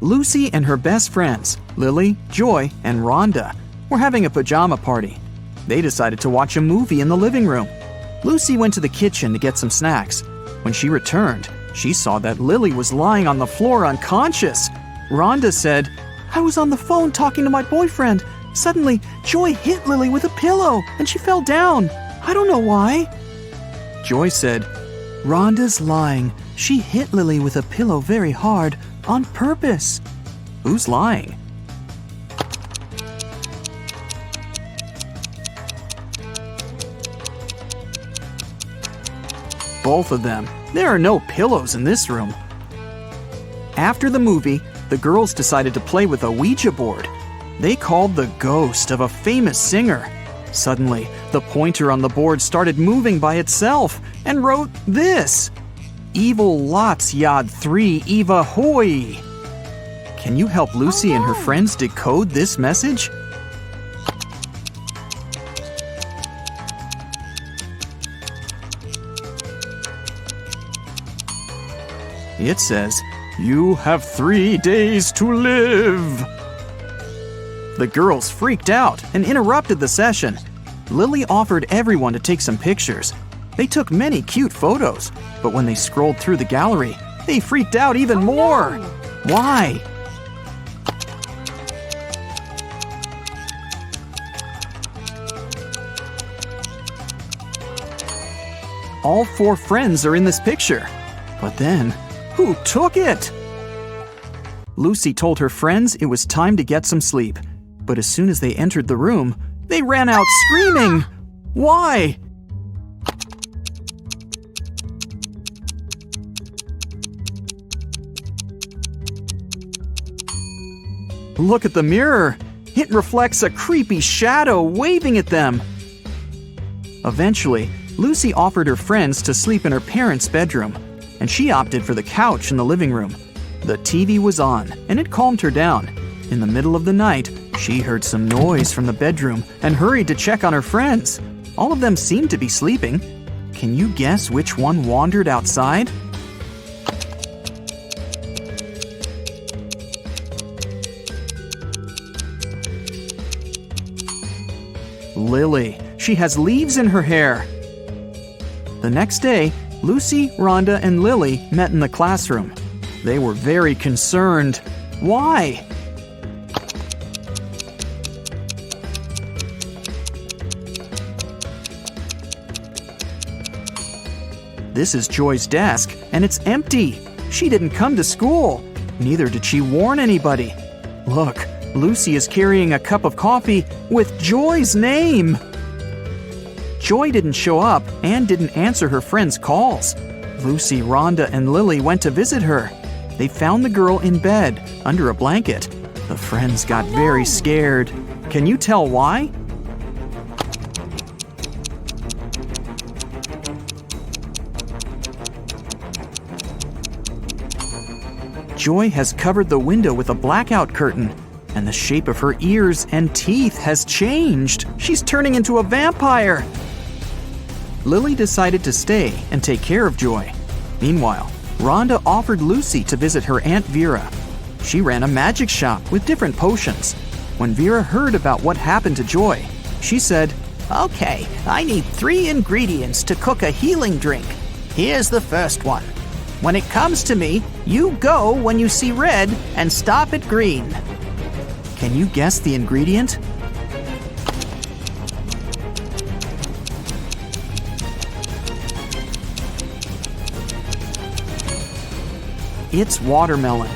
Lucy and her best friends, Lily, Joy, and Rhonda, were having a pajama party. They decided to watch a movie in the living room. Lucy went to the kitchen to get some snacks. When she returned, she saw that Lily was lying on the floor unconscious. Rhonda said, "I was on the phone talking to my boyfriend. Suddenly, Joy hit Lily with a pillow and she fell down. I don't know why." Joy said, "Rhonda's lying. She hit Lily with a pillow very hard, on purpose." Who's lying? Both of them. There are no pillows in this room. After the movie, the girls decided to play with a Ouija board. They called the ghost of a famous singer. Suddenly, the pointer on the board started moving by itself and wrote this: "Evil lots yad 3 Eva hoy." Can you help Lucy and her friends decode this message? It says, "You have 3 days to live." The girls freaked out and interrupted the session. Lily offered everyone to take some pictures. They took many cute photos, but when they scrolled through the gallery, they freaked out even more. Why? All 4 friends are in this picture. But then, who took it? Lucy told her friends it was time to get some sleep. But as soon as they entered the room, they ran out screaming. Why? Look at the mirror. It reflects a creepy shadow waving at them. Eventually, Lucy offered her friends to sleep in her parents' bedroom, and she opted for the couch in the living room. The TV was on, and it calmed her down. In the middle of the night, she heard some noise from the bedroom and hurried to check on her friends. All of them seemed to be sleeping. Can you guess which one wandered outside? Lily. She has leaves in her hair. The next day, Lucy, Rhonda, and Lily met in the classroom. They were very concerned. Why? This is Joy's desk, and it's empty. She didn't come to school. Neither did she warn anybody. Look, Lucy is carrying a cup of coffee with Joy's name. Joy didn't show up and didn't answer her friends' calls. Lucy, Rhonda, and Lily went to visit her. They found the girl in bed, under a blanket. The friends got very scared. Can you tell why? Joy has covered the window with a blackout curtain, and the shape of her ears and teeth has changed. She's turning into a vampire. Lily decided to stay and take care of Joy. Meanwhile, Rhonda offered Lucy to visit her Aunt Vera. She ran a magic shop with different potions. When Vera heard about what happened to Joy, she said, "Okay, I need 3 ingredients to cook a healing drink. Here's the first one. When it comes to me, you go when you see red and stop at green." Can you guess the ingredient? It's watermelon.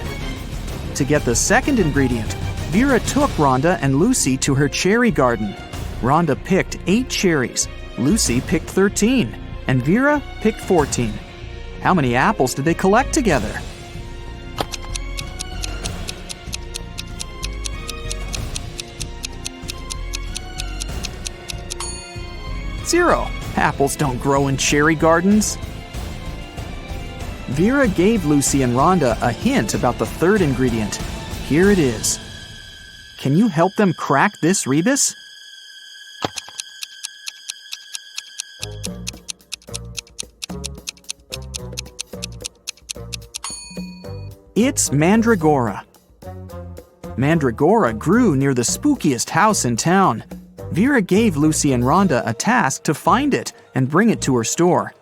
To get the second ingredient, Vera took Rhonda and Lucy to her cherry garden. Rhonda picked 8 cherries, Lucy picked 13, and Vera picked 14. How many apples did they collect together? Zero. Apples don't grow in cherry gardens. Vera gave Lucy and Rhonda a hint about the third ingredient. Here it is. Can you help them crack this rebus? It's mandragora. Mandragora grew near the spookiest house in town. Vera gave Lucy and Rhonda a task to find it and bring it to her store.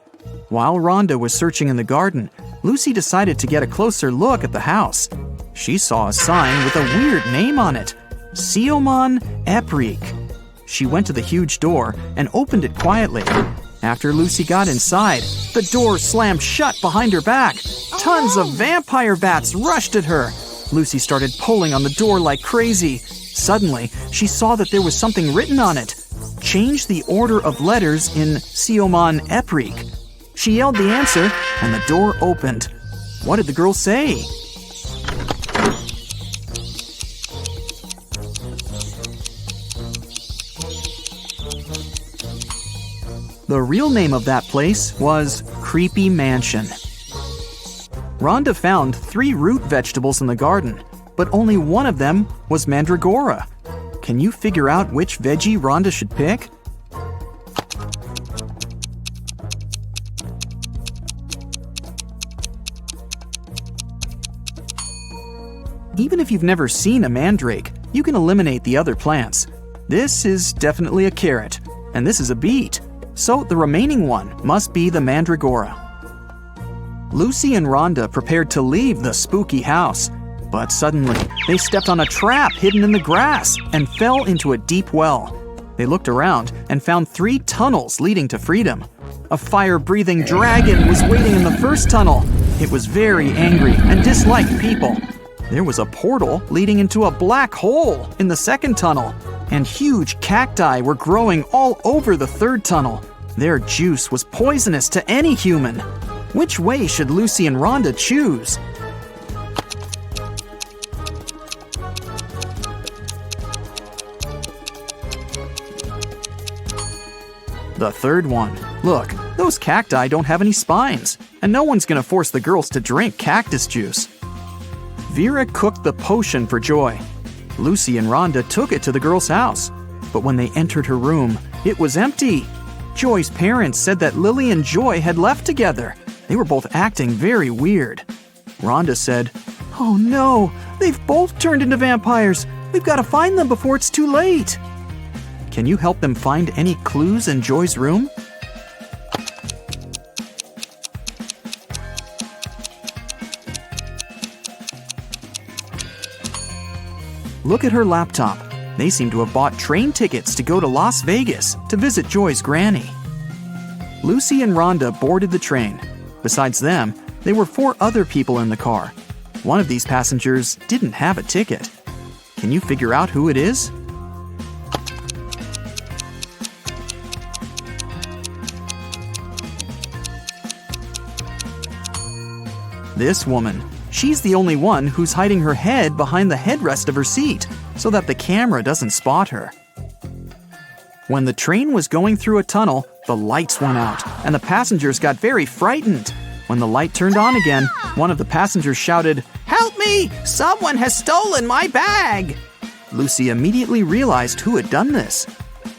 While Rhonda was searching in the garden, Lucy decided to get a closer look at the house. She saw a sign with a weird name on it, Serum Eprik. She went to the huge door and opened it quietly. After Lucy got inside, the door slammed shut behind her back. Tons of vampire bats rushed at her. Lucy started pulling on the door like crazy. Suddenly, she saw that there was something written on it. Change the order of letters in Seoman Eprik. She yelled the answer, and the door opened. What did the girl say? The real name of that place was Creepy Mansion. Rhonda found 3 root vegetables in the garden, but only one of them was mandragora. Can you figure out which veggie Rhonda should pick? Even if you've never seen a mandrake, you can eliminate the other plants. This is definitely a carrot, and this is a beet. So the remaining one must be the mandragora. Lucy and Rhonda prepared to leave the spooky house, but suddenly they stepped on a trap hidden in the grass and fell into a deep well. They looked around and found 3 tunnels leading to freedom. A fire-breathing dragon was waiting in the first tunnel. It was very angry and disliked people. There was a portal leading into a black hole in the second tunnel, and huge cacti were growing all over the third tunnel. Their juice was poisonous to any human. Which way should Lucy and Rhonda choose? The third one. Look, those cacti don't have any spines, and no one's gonna force the girls to drink cactus juice. Vera cooked the potion for Joy. Lucy and Rhonda took it to the girl's house, but when they entered her room, it was empty. Joy's parents said that Lily and Joy had left together. They were both acting very weird. Rhonda said, "Oh no, they've both turned into vampires. We've got to find them before it's too late." Can you help them find any clues in Joy's room? Look at her laptop. They seem to have bought train tickets to go to Las Vegas to visit Joy's granny. Lucy and Rhonda boarded the train. Besides them, there were 4 other people in the car. One of these passengers didn't have a ticket. Can you figure out who it is? This woman. She's the only one who's hiding her head behind the headrest of her seat so that the camera doesn't spot her. When the train was going through a tunnel, the lights went out and the passengers got very frightened. When the light turned on again, one of the passengers shouted, Help me! Someone has stolen my bag! Lucy immediately realized who had done this.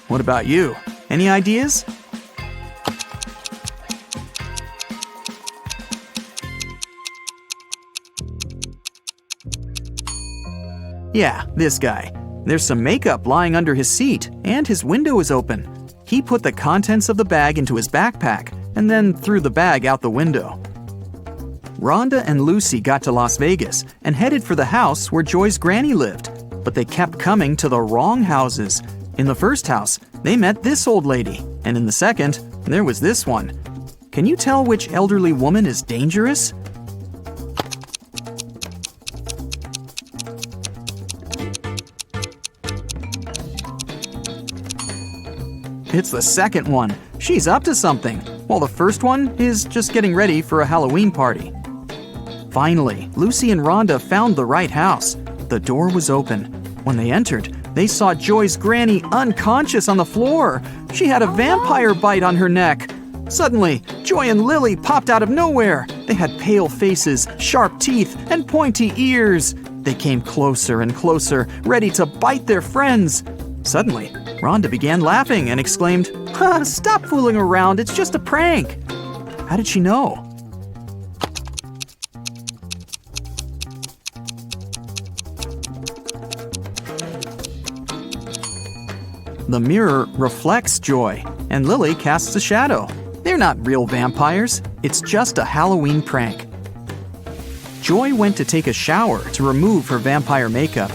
What about you? Any ideas? Yeah, this guy. There's some makeup lying under his seat, and his window is open. He put the contents of the bag into his backpack, and then threw the bag out the window. Rhonda and Lucy got to Las Vegas and headed for the house where Joy's granny lived, but they kept coming to the wrong houses. In the first house, they met this old lady, and in the second, there was this one. Can you tell which elderly woman is dangerous? It's the second one. She's up to something, while the first one is just getting ready for a Halloween party. Finally, Lucy and Rhonda found the right house. The door was open. When they entered, they saw Joy's granny unconscious on the floor. She had a vampire bite on her neck. Suddenly, Joy and Lily popped out of nowhere. They had pale faces, sharp teeth, and pointy ears. They came closer and closer, ready to bite their friends. Suddenly, Rhonda began laughing and exclaimed, Stop fooling around, it's just a prank. How did she know? The mirror reflects Joy, and Lily casts a shadow. They're not real vampires, it's just a Halloween prank. Joy went to take a shower to remove her vampire makeup,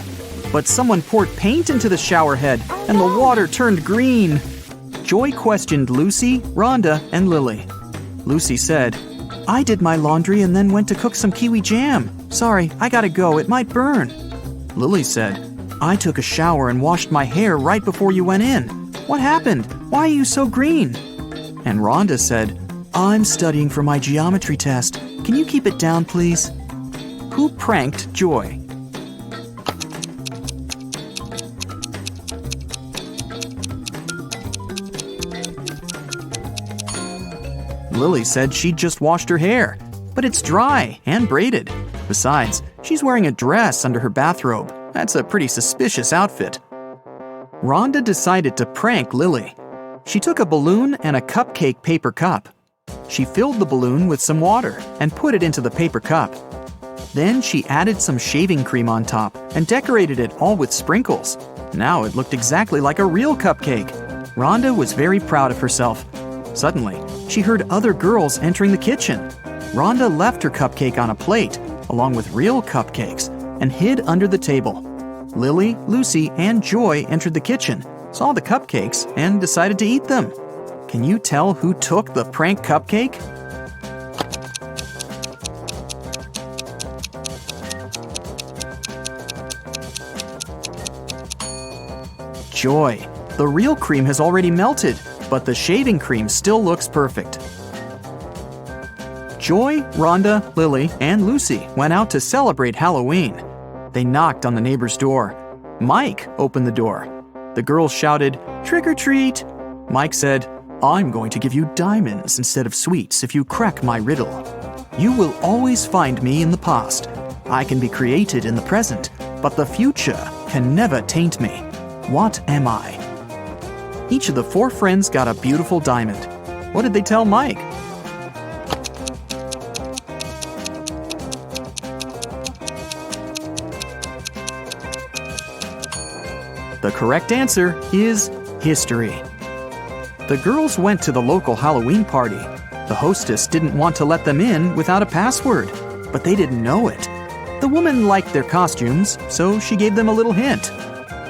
but someone poured paint into the shower head and the water turned green. Joy questioned Lucy, Rhonda, and Lily. Lucy said, "I did my laundry and then went to cook some kiwi jam. Sorry, I gotta go, it might burn." Lily said, "I took a shower and washed my hair right before you went in. What happened? Why are you so green?" And Rhonda said, "I'm studying for my geometry test. Can you keep it down, please?" Who pranked Joy? Lily said she'd just washed her hair, but it's dry and braided. Besides, she's wearing a dress under her bathrobe. That's a pretty suspicious outfit. Rhonda decided to prank Lily. She took a balloon and a cupcake paper cup. She filled the balloon with some water and put it into the paper cup. Then she added some shaving cream on top and decorated it all with sprinkles. Now it looked exactly like a real cupcake. Rhonda was very proud of herself. Suddenly, she heard other girls entering the kitchen. Rhonda left her cupcake on a plate, along with real cupcakes, and hid under the table. Lily, Lucy, and Joy entered the kitchen, saw the cupcakes, and decided to eat them. Can you tell who took the prank cupcake? Joy. The real cream has already melted, but the shaving cream still looks perfect. Joy, Rhonda, Lily, and Lucy went out to celebrate Halloween. They knocked on the neighbor's door. Mike opened the door. The girls shouted, "Trick or treat!" Mike said, "I'm going to give you diamonds instead of sweets if you crack my riddle. You will always find me in the past. I can be created in the present, but the future can never taint me. What am I?" Each of the 4 friends got a beautiful diamond. What did they tell Mike? The correct answer is history. The girls went to the local Halloween party. The hostess didn't want to let them in without a password, but they didn't know it. The woman liked their costumes, so she gave them a little hint.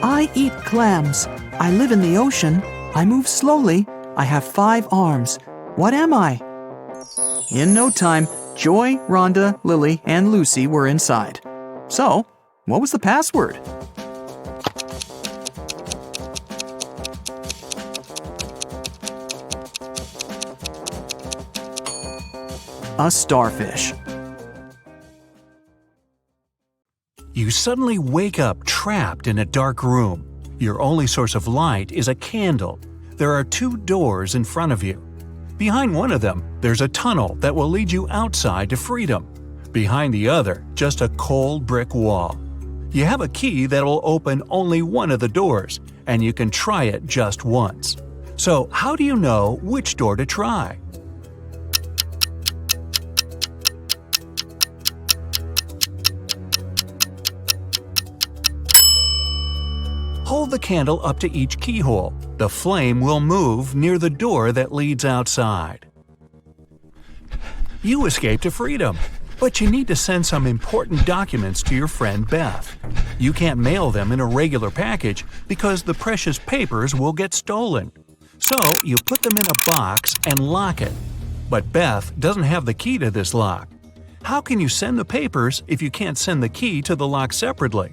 "I eat clams. I live in the ocean. I move slowly. I have 5 arms. What am I?" In no time, Joy, Rhonda, Lily, and Lucy were inside. So, what was the password? A starfish. You suddenly wake up trapped in a dark room. Your only source of light is a candle. There are 2 doors in front of you. Behind one of them, there's a tunnel that will lead you outside to freedom. Behind the other, just a cold brick wall. You have a key that will open only one of the doors, and you can try it just once. So how do you know which door to try? Hold the candle up to each keyhole. The flame will move near the door that leads outside. You escape to freedom, but you need to send some important documents to your friend Beth. You can't mail them in a regular package because the precious papers will get stolen. So you put them in a box and lock it. But Beth doesn't have the key to this lock. How can you send the papers if you can't send the key to the lock separately?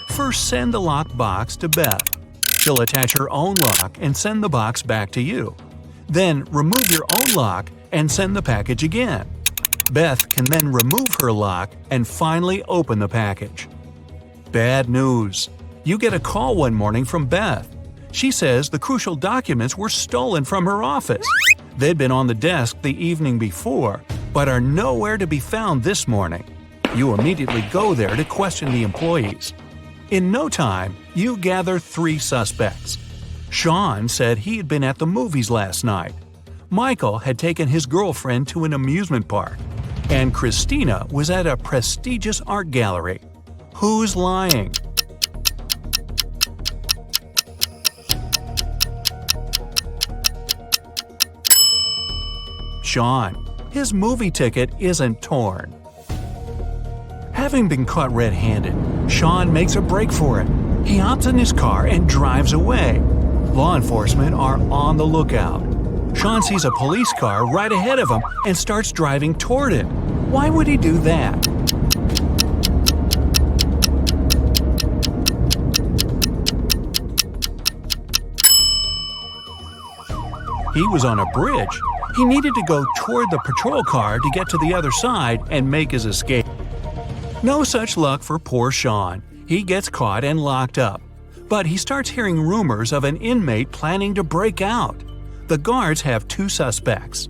First, send the locked box to Beth. She'll attach her own lock and send the box back to you. Then remove your own lock and send the package again. Beth can then remove her lock and finally open the package. Bad news. You get a call one morning from Beth. She says the crucial documents were stolen from her office. They'd been on the desk the evening before, but are nowhere to be found this morning. You immediately go there to question the employees. In no time, you gather 3 suspects. Sean said he had been at the movies last night. Michael had taken his girlfriend to an amusement park. and Christina was at a prestigious art gallery. Who's lying? Sean. His movie ticket isn't torn. Having been caught red-handed, Sean makes a break for it. He hops in his car and drives away. Law enforcement are on the lookout. Sean sees a police car right ahead of him and starts driving toward it. Why would he do that? He was on a bridge. He needed to go toward the patrol car to get to the other side and make his escape. No such luck for poor Sean. He gets caught and locked up. But he starts hearing rumors of an inmate planning to break out. The guards have two suspects.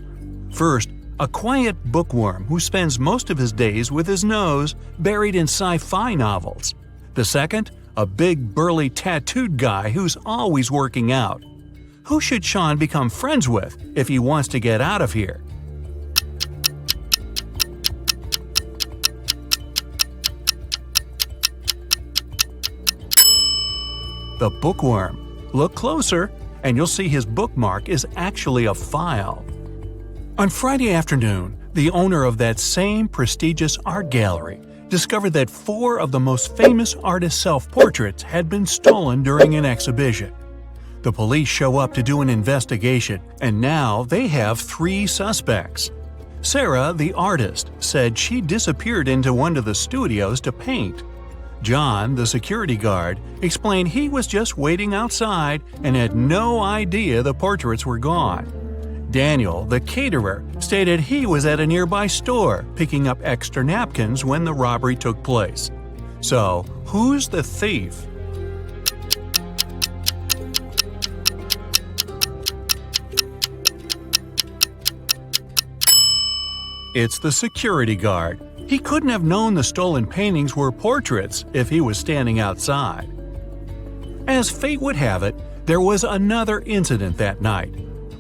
First, a quiet bookworm who spends most of his days with his nose buried in sci-fi novels. The second, a big burly tattooed guy who's always working out. Who should Sean become friends with if he wants to get out of here? The bookworm. Look closer, and you'll see his bookmark is actually a file. On Friday afternoon, the owner of that same prestigious art gallery discovered that 4 of the most famous artists' self-portraits had been stolen during an exhibition. The police show up to do an investigation, and now they have 3 suspects. Sarah, the artist, said she disappeared into one of the studios to paint. John, the security guard, explained he was just waiting outside and had no idea the portraits were gone. Daniel, the caterer, stated he was at a nearby store picking up extra napkins when the robbery took place. So, who's the thief? It's the security guard. He couldn't have known the stolen paintings were portraits if he was standing outside. As fate would have it, there was another incident that night.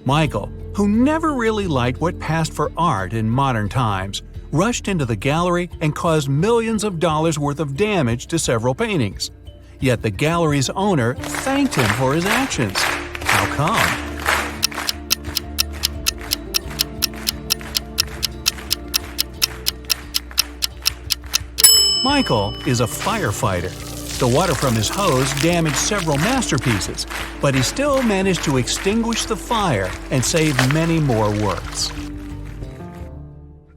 Michael, who never really liked what passed for art in modern times, rushed into the gallery and caused millions of dollars worth of damage to several paintings. Yet the gallery's owner thanked him for his actions. How come? Michael is a firefighter. The water from his hose damaged several masterpieces, but he still managed to extinguish the fire and save many more works.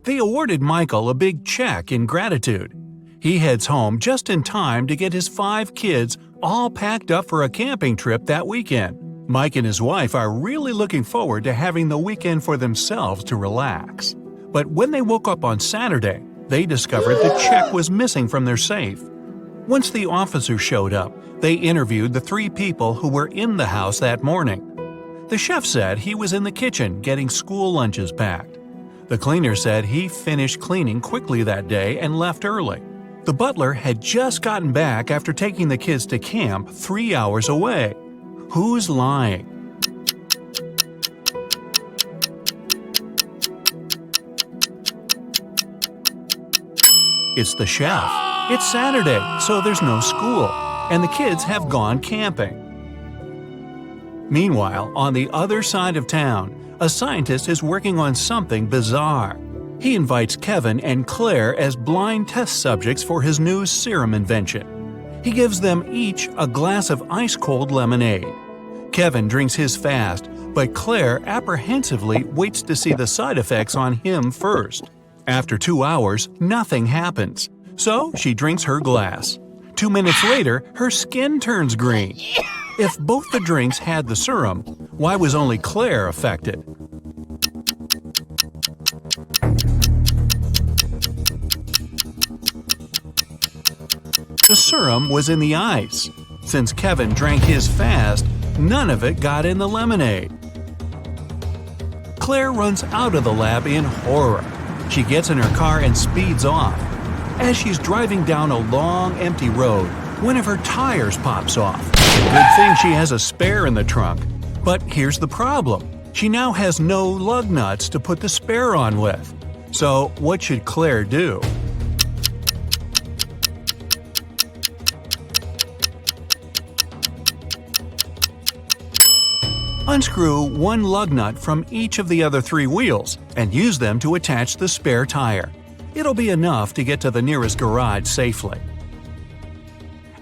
They awarded Michael a big check in gratitude. He heads home just in time to get his 5 kids all packed up for a camping trip that weekend. Mike and his wife are really looking forward to having the weekend for themselves to relax. But when they woke up on Saturday, they discovered the check was missing from their safe. Once the officers showed up, they interviewed the 3 people who were in the house that morning. The chef said he was in the kitchen getting school lunches packed. The cleaner said he finished cleaning quickly that day and left early. The butler had just gotten back after taking the kids to camp 3 hours away. Who's lying? It's the chef. It's Saturday, so there's no school, and the kids have gone camping. Meanwhile, on the other side of town, a scientist is working on something bizarre. He invites Kevin and Claire as blind test subjects for his new serum invention. He gives them each a glass of ice-cold lemonade. Kevin drinks his fast, but Claire apprehensively waits to see the side effects on him first. After 2 hours, nothing happens. So she drinks her glass. 2 minutes later, her skin turns green. If both the drinks had the serum, why was only Claire affected? The serum was in the ice. Since Kevin drank his fast, none of it got in the lemonade. Claire runs out of the lab in horror. She gets in her car and speeds off. As she's driving down a long, empty road, one of her tires pops off. Good thing she has a spare in the trunk. But here's the problem. She now has no lug nuts to put the spare on with. So, what should Claire do? Unscrew one lug nut from each of the other 3 wheels and use them to attach the spare tire. It'll be enough to get to the nearest garage safely.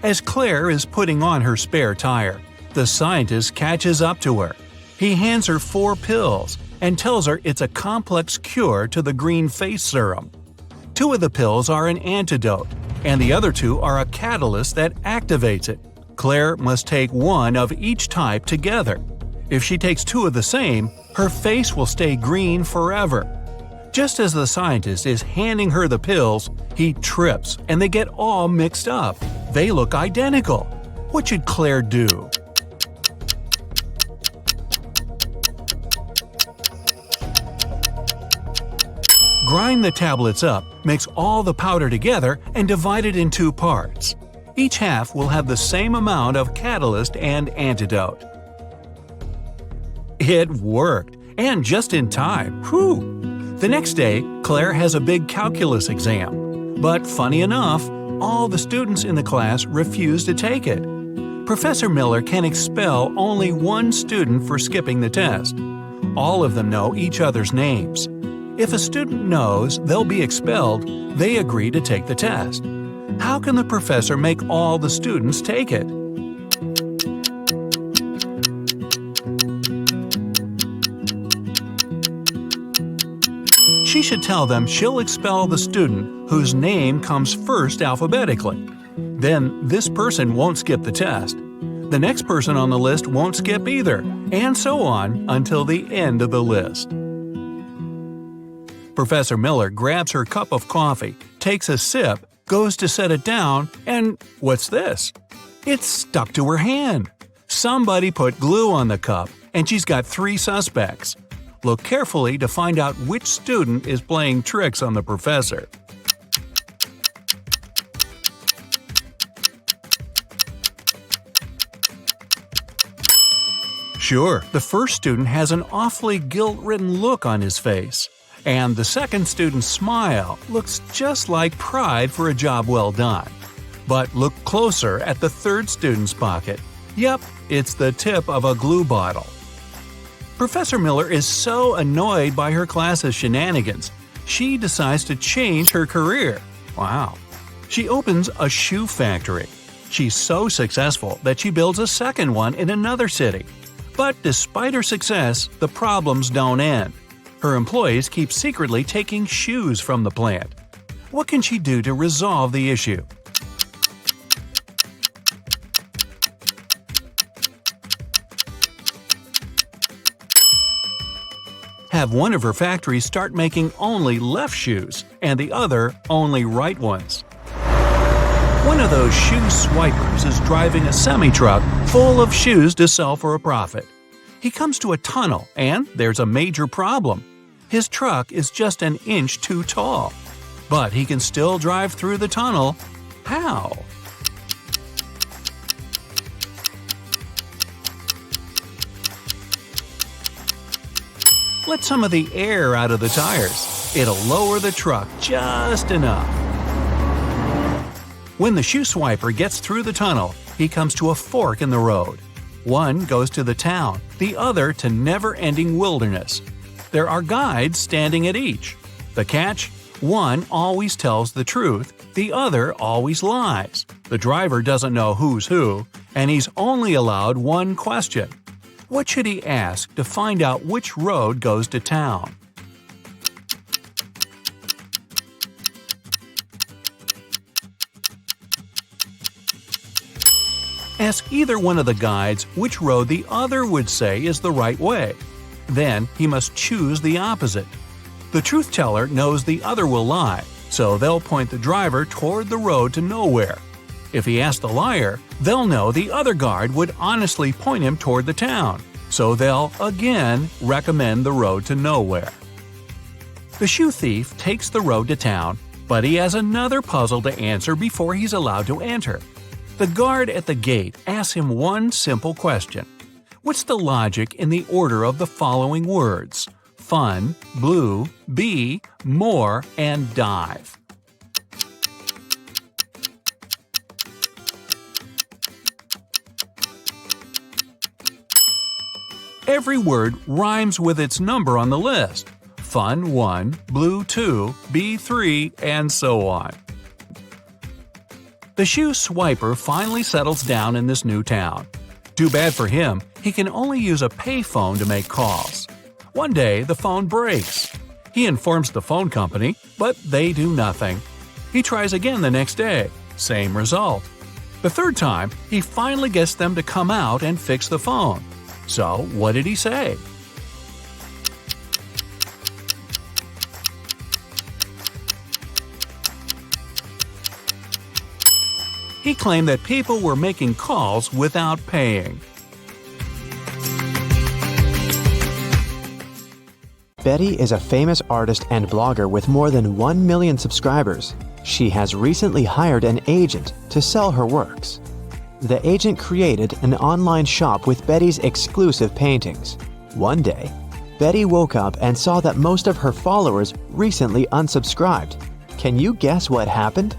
As Claire is putting on her spare tire, the scientist catches up to her. He hands her 4 pills and tells her it's a complex cure to the green face serum. 2 of the pills are an antidote, and the other 2 are a catalyst that activates it. Claire must take 1 of each type together. If she takes 2 of the same, her face will stay green forever. Just as the scientist is handing her the pills, he trips and they get all mixed up. They look identical. What should Claire do? Grind the tablets up, mix all the powder together, and divide it in 2 parts. Each half will have the same amount of catalyst and antidote. It worked, and just in time. Whew! The next day, Claire has a big calculus exam. But funny enough, all the students in the class refuse to take it. Professor Miller can expel only 1 student for skipping the test. All of them know each other's names. If a student knows they'll be expelled, they agree to take the test. How can the professor make all the students take it? She should tell them she'll expel the student whose name comes first alphabetically. Then this person won't skip the test. The next person on the list won't skip either, and so on until the end of the list. Professor Miller grabs her cup of coffee, takes a sip, goes to set it down, and what's this? It's stuck to her hand. Somebody put glue on the cup, and she's got 3 suspects. Look carefully to find out which student is playing tricks on the professor. Sure, the first student has an awfully guilt-ridden look on his face. And the second student's smile looks just like pride for a job well done. But look closer at the third student's pocket. Yep, it's the tip of a glue bottle. Professor Miller is so annoyed by her class's shenanigans, she decides to change her career. Wow. She opens a shoe factory. She's so successful that she builds a second one in another city. But despite her success, the problems don't end. Her employees keep secretly taking shoes from the plant. What can she do to resolve the issue? Have one of her factories start making only left shoes and the other only right ones. One of those shoe swipers is driving a semi-truck full of shoes to sell for a profit. He comes to a tunnel and there's a major problem. His truck is just an inch too tall. But he can still drive through the tunnel. How? Let some of the air out of the tires. It'll lower the truck just enough. When the shoe swiper gets through the tunnel, he comes to a fork in the road. One goes to the town, the other to never-ending wilderness. There are guides standing at each. The catch? One always tells the truth, the other always lies. The driver doesn't know who's who, and he's only allowed one question. What should he ask to find out which road goes to town? Ask either one of the guides which road the other would say is the right way. Then he must choose the opposite. The truth teller knows the other will lie, so they'll point the driver toward the road to nowhere. If he asks the liar, they'll know the other guard would honestly point him toward the town, so they'll again recommend the road to nowhere. The shoe thief takes the road to town, but he has another puzzle to answer before he's allowed to enter. The guard at the gate asks him one simple question. What's the logic in the order of the following words? fun, blue, B, more, and dive. Every word rhymes with its number on the list. Fun 1, blue 2, B 3, and so on. The shoe swiper finally settles down in this new town. Too bad for him, he can only use a payphone to make calls. One day, the phone breaks. He informs the phone company, but they do nothing. He tries again the next day, same result. The third time, he finally gets them to come out and fix the phone. So, what did he say? He claimed that people were making calls without paying. Betty is a famous artist and blogger with more than 1 million subscribers. She has recently hired an agent to sell her works. The agent created an online shop with Betty's exclusive paintings. One day, Betty woke up and saw that most of her followers recently unsubscribed. Can you guess what happened?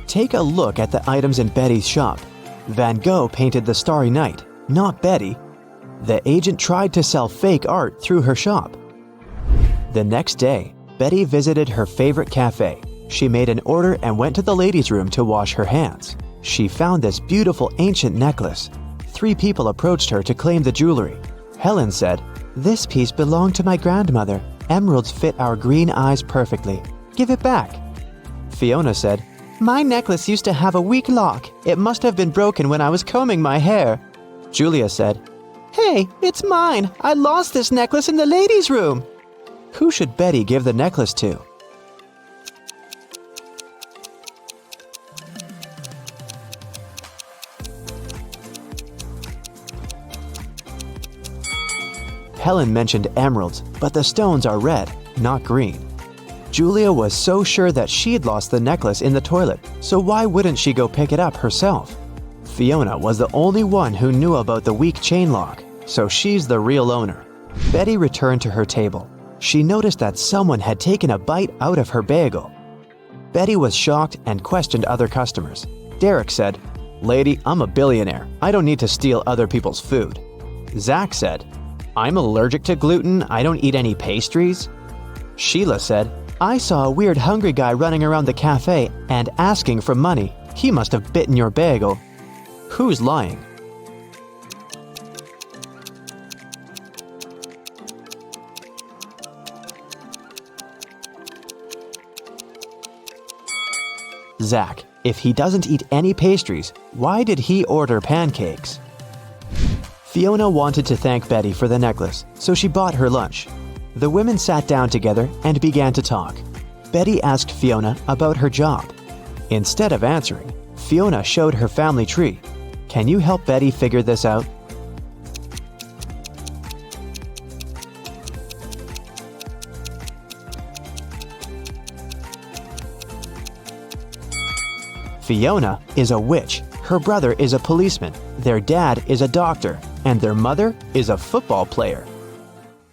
Take a look at the items in Betty's shop. Van Gogh painted the Starry Night, not Betty. The agent tried to sell fake art through her shop. The next day, Betty visited her favorite cafe. She made an order and went to the ladies' room to wash her hands. She found this beautiful ancient necklace. 3 people approached her to claim the jewelry. Helen said, "This piece belonged to my grandmother. Emeralds fit our green eyes perfectly. Give it back." Fiona said, "My necklace used to have a weak lock. It must have been broken when I was combing my hair." Julia said, "Hey, it's mine. I lost this necklace in the ladies' room." Who should Betty give the necklace to? Helen mentioned emeralds, but the stones are red, not green. Julia was so sure that she'd lost the necklace in the toilet, so why wouldn't she go pick it up herself? Fiona was the only one who knew about the weak chain lock, so she's the real owner. Betty returned to her table. She noticed that someone had taken a bite out of her bagel. Betty was shocked and questioned other customers. Derek said, "Lady, I'm a billionaire. I don't need to steal other people's food." Zach said, "I'm allergic to gluten. I don't eat any pastries." Sheila said, "I saw a weird hungry guy running around the cafe and asking for money. He must have bitten your bagel." Who's lying? Zach, if he doesn't eat any pastries, why did he order pancakes? Fiona wanted to thank Betty for the necklace, so she bought her lunch. The women sat down together and began to talk. Betty asked Fiona about her job. Instead of answering, Fiona showed her family tree. Can you help Betty figure this out? Fiona is a witch, her brother is a policeman, their dad is a doctor, and their mother is a football player.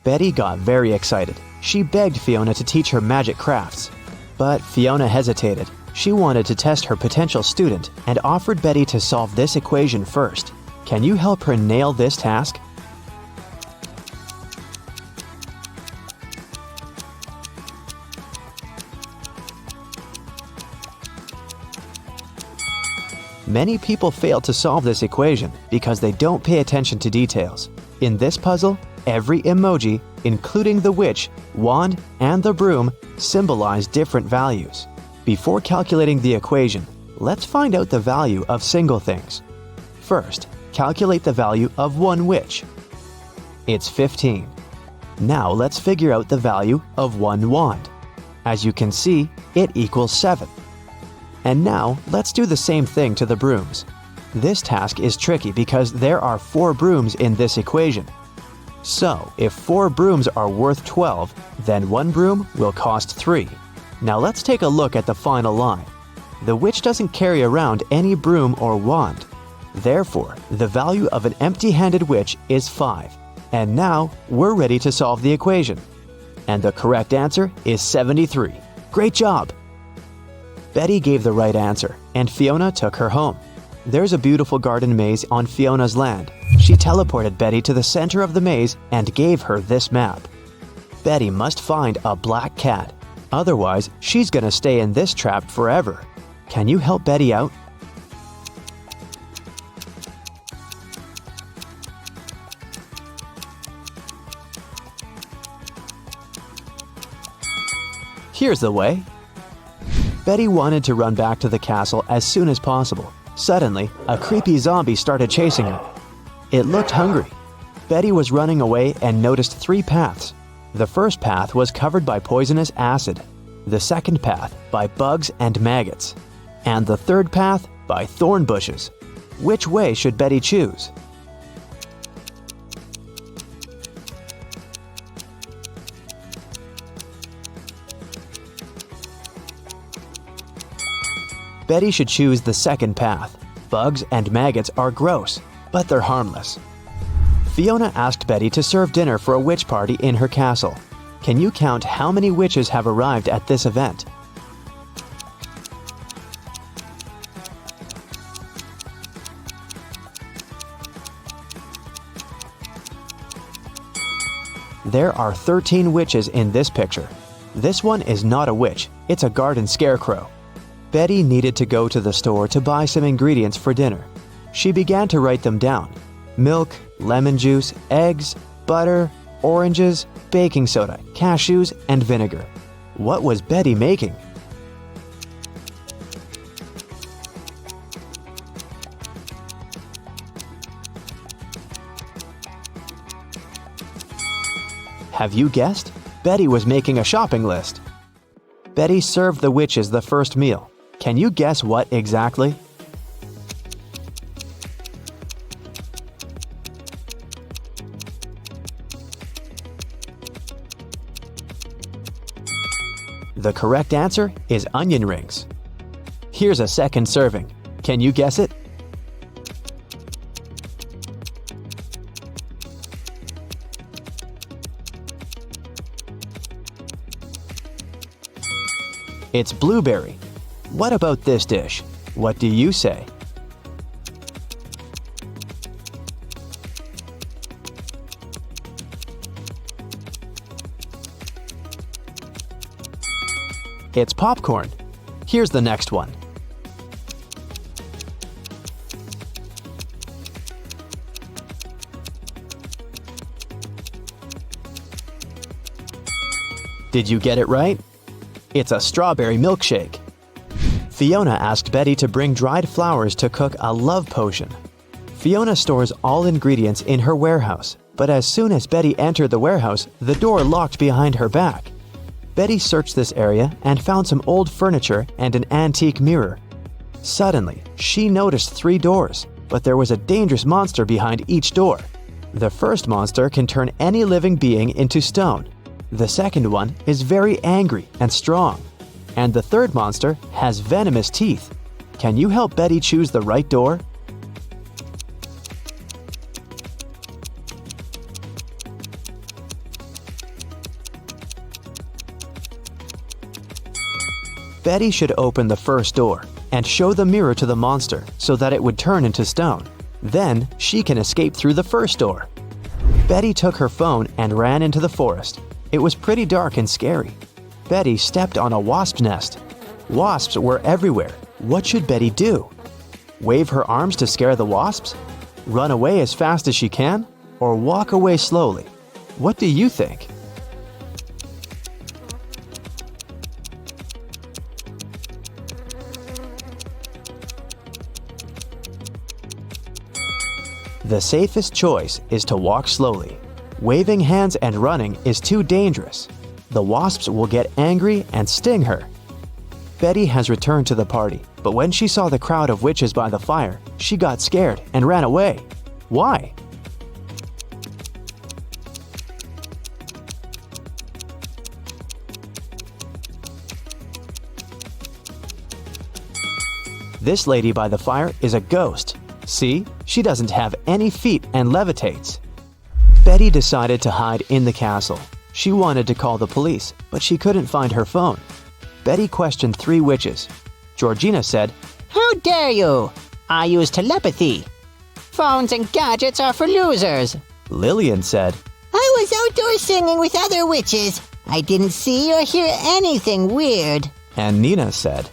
Betty got very excited. She begged Fiona to teach her magic crafts. But Fiona hesitated. She wanted to test her potential student and offered Betty to solve this equation first. Can you help her nail this task? Many people fail to solve this equation because they don't pay attention to details. In this puzzle, every emoji, including the witch, wand, and the broom, symbolize different values. Before calculating the equation, let's find out the value of single things. First, calculate the value of one witch. It's 15. Now let's figure out the value of one wand. As you can see, it equals 7. And now let's do the same thing to the brooms. This task is tricky because there are 4 brooms in this equation. So, if 4 brooms are worth 12, then one broom will cost 3. Now let's take a look at the final line. The witch doesn't carry around any broom or wand. Therefore, the value of an empty-handed witch is 5. And now, we're ready to solve the equation. And the correct answer is 73. Great job! Betty gave the right answer, and Fiona took her home. There's a beautiful garden maze on Fiona's land. She teleported Betty to the center of the maze and gave her this map. Betty must find a black cat. Otherwise, she's gonna stay in this trap forever. Can you help Betty out? Here's the way. Betty wanted to run back to the castle as soon as possible. Suddenly, a creepy zombie started chasing her. It looked hungry. Betty was running away and noticed 3 paths. The first path was covered by poisonous acid, the second path by bugs and maggots, and the third path by thorn bushes. Which way should Betty choose? Betty should choose the second path. Bugs and maggots are gross, but they're harmless. Fiona asked Betty to serve dinner for a witch party in her castle. Can you count how many witches have arrived at this event? There are 13 witches in this picture. This one is not a witch, it's a garden scarecrow. Betty needed to go to the store to buy some ingredients for dinner. She began to write them down. Milk, lemon juice, eggs, butter, oranges, baking soda, cashews, and vinegar. What was Betty making? Have you guessed? Betty was making a shopping list. Betty served the witches the first meal. Can you guess what exactly? The correct answer is onion rings. Here's a second serving. Can you guess it? It's blueberry. What about this dish? What do you say? It's popcorn. Here's the next one. Did you get it right? It's a strawberry milkshake. Fiona asked Betty to bring dried flowers to cook a love potion. Fiona stores all ingredients in her warehouse, but as soon as Betty entered the warehouse, the door locked behind her back. Betty searched this area and found some old furniture and an antique mirror. Suddenly, she noticed 3 doors, but there was a dangerous monster behind each door. The first monster can turn any living being into stone. The second one is very angry and strong. And the third monster has venomous teeth. Can you help Betty choose the right door? Betty should open the first door and show the mirror to the monster so that it would turn into stone. Then she can escape through the first door. Betty took her phone and ran into the forest. It was pretty dark and scary. Betty stepped on a wasp nest. Wasps were everywhere. What should Betty do? Wave her arms to scare the wasps? Run away as fast as she can? Or walk away slowly? What do you think? The safest choice is to walk slowly. Waving hands and running is too dangerous. The wasps will get angry and sting her. Betty has returned to the party, but when she saw the crowd of witches by the fire, she got scared and ran away. Why? This lady by the fire is a ghost. See, she doesn't have any feet and levitates. Betty decided to hide in the castle. She wanted to call the police, but she couldn't find her phone. Betty questioned 3 witches. Georgina said, How dare you? I use telepathy. Phones and gadgets are for losers. Lillian said, I was outdoors singing with other witches. I didn't see or hear anything weird. and Nina said,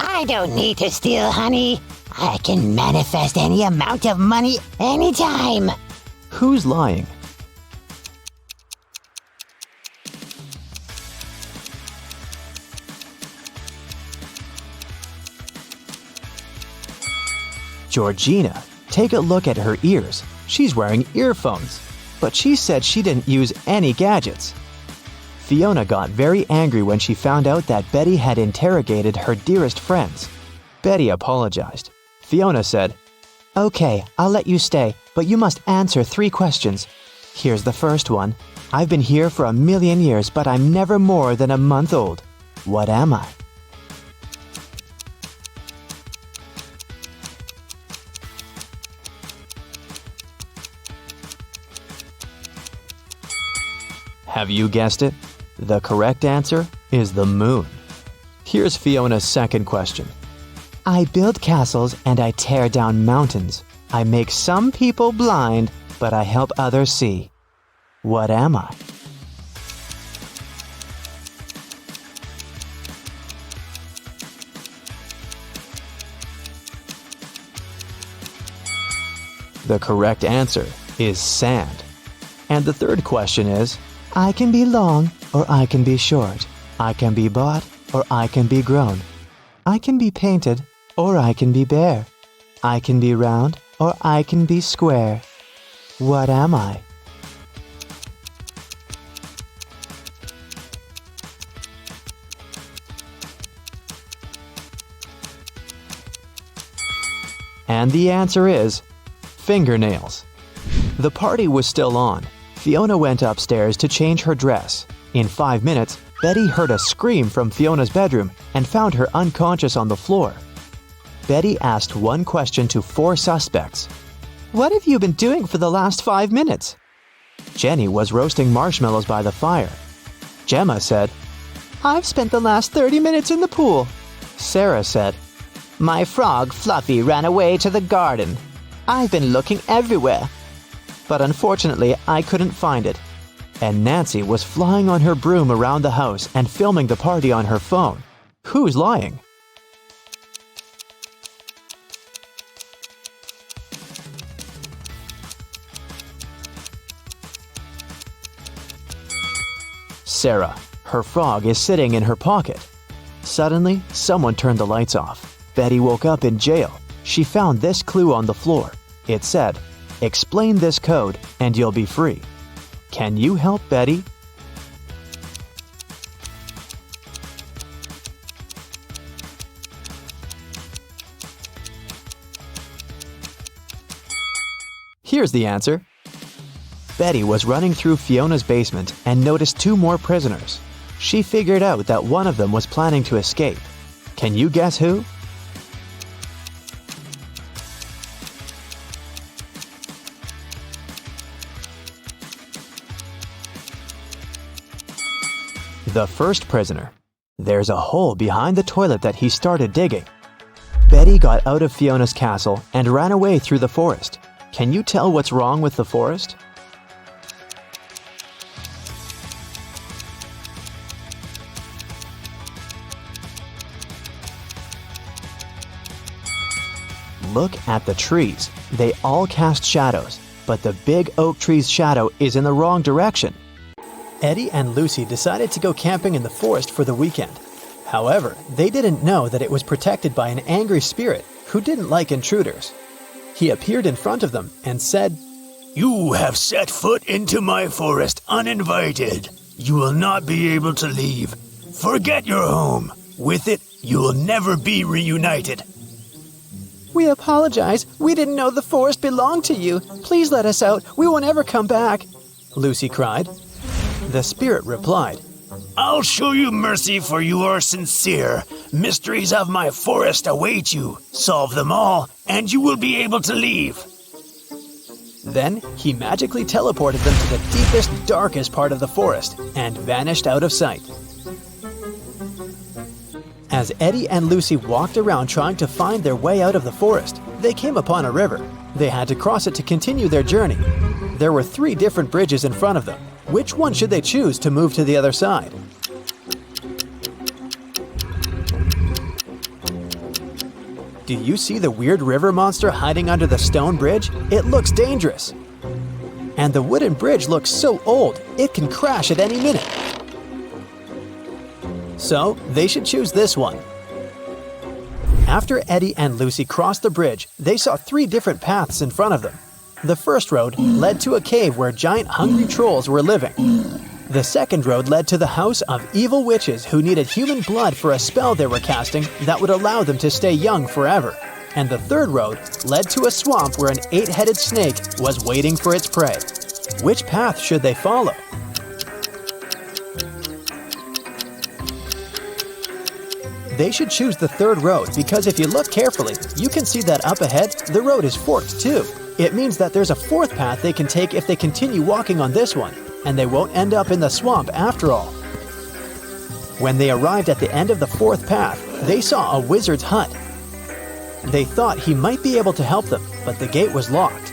I don't need to steal honey. I can manifest any amount of money anytime. Who's lying? Georgina, take a look at her ears. She's wearing earphones, but she said she didn't use any gadgets. Fiona got very angry when she found out that Betty had interrogated her dearest friends. Betty apologized. Fiona said, Okay, I'll let you stay, but you must answer 3 questions. Here's the first one. I've been here for 1,000,000 years, but I'm never more than a month old. What am I? Have you guessed it? The correct answer is the moon. Here's Fiona's second question. I build castles and I tear down mountains. I make some people blind, but I help others see. What am I? The correct answer is sand. And the third question is, I can be long or I can be short. I can be bought or I can be grown. I can be painted or I can be bare. I can be round or I can be square. What am I? And the answer is fingernails. The party was still on. Fiona went upstairs to change her dress. In 5 minutes, Betty heard a scream from Fiona's bedroom and found her unconscious on the floor. Betty asked one question to 4 suspects. What have you been doing for the last 5 minutes? Jenny was roasting marshmallows by the fire. Gemma said, I've spent the last 30 minutes in the pool. Sarah said, My frog Fluffy ran away to the garden. I've been looking everywhere, but unfortunately I couldn't find it. And Nancy was flying on her broom around the house and filming the party on her phone. Who's lying? Sarah. Her frog is sitting in her pocket. Suddenly, someone turned the lights off. Betty woke up in jail. She found this clue on the floor. It said, Explain this code and you'll be free. Can you help Betty? Here's the answer. Betty was running through Fiona's basement and noticed 2 more prisoners. She figured out that one of them was planning to escape. Can you guess who? The first prisoner. There's a hole behind the toilet that he started digging. Betty got out of Fiona's castle and ran away through the forest. Can you tell what's wrong with the forest? Look at the trees. They all cast shadows, but the big oak tree's shadow is in the wrong direction. Eddie and Lucy decided to go camping in the forest for the weekend. However, they didn't know that it was protected by an angry spirit who didn't like intruders. He appeared in front of them and said, You have set foot into my forest uninvited. You will not be able to leave. Forget your home. With it, you will never be reunited. We apologize. We didn't know the forest belonged to you. Please let us out. We won't ever come back. Lucy cried. The spirit replied, I'll show you mercy, for you are sincere. Mysteries of my forest await you. Solve them all, and you will be able to leave. Then he magically teleported them to the deepest, darkest part of the forest and vanished out of sight. As Eddie and Lucy walked around trying to find their way out of the forest, they came upon a river. They had to cross it to continue their journey. There were 3 different bridges in front of them. Which one should they choose to move to the other side? Do you see the weird river monster hiding under the stone bridge? It looks dangerous. And the wooden bridge looks so old, it can crash at any minute. So, they should choose this one. After Eddie and Lucy crossed the bridge, they saw 3 different paths in front of them. The first road led to a cave where giant hungry trolls were living. The second road led to the house of evil witches who needed human blood for a spell they were casting that would allow them to stay young forever. And the third road led to a swamp where an 8-headed snake was waiting for its prey. Which path should they follow? They should choose the third road because if you look carefully, you can see that up ahead, the road is forked too. It means that there's a 4th path they can take if they continue walking on this one, and they won't end up in the swamp after all. When they arrived at the end of the 4th path, they saw a wizard's hut. They thought he might be able to help them, but the gate was locked.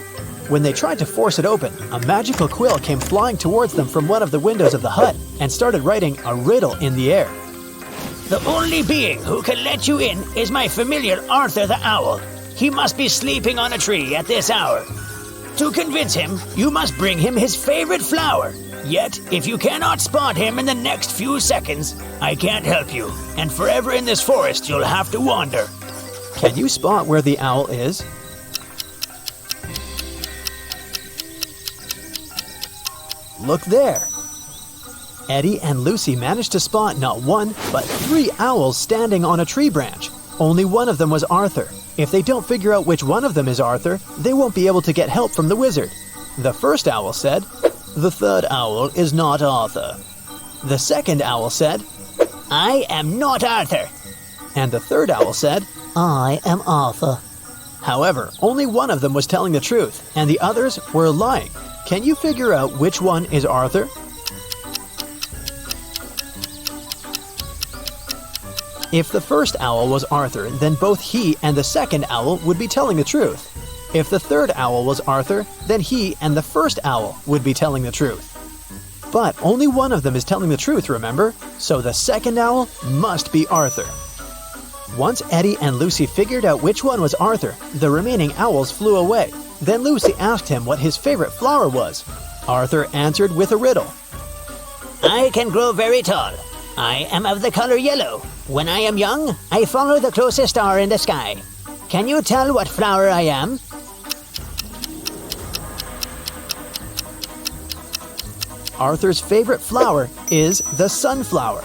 When they tried to force it open, a magical quill came flying towards them from one of the windows of the hut and started writing a riddle in the air. The only being who can let you in is my familiar Arthur the Owl. He must be sleeping on a tree at this hour. To convince him, you must bring him his favorite flower. Yet, if you cannot spot him in the next few seconds, I can't help you, and forever in this forest you'll have to wander. Can you spot where the owl is? Look there! Eddie and Lucy managed to spot not 1, but 3 owls standing on a tree branch. Only one of them was Arthur. If they don't figure out which one of them is Arthur, they won't be able to get help from the wizard. The first owl said, "The third owl is not Arthur." The second owl said, I am not Arthur. and the third owl said, I am Arthur. However, only one of them was telling the truth, and the others were lying. Can you figure out which one is Arthur? If the first owl was Arthur, then both he and the second owl would be telling the truth. If the third owl was Arthur, then he and the first owl would be telling the truth. But only one of them is telling the truth, remember? So the second owl must be Arthur. Once Eddie and Lucy figured out which one was Arthur, the remaining owls flew away. Then Lucy asked him what his favorite flower was. Arthur answered with a riddle. I can grow very tall. I am of the color yellow. When I am young, I follow the closest star in the sky. Can you tell what flower I am? Arthur's favorite flower is the sunflower.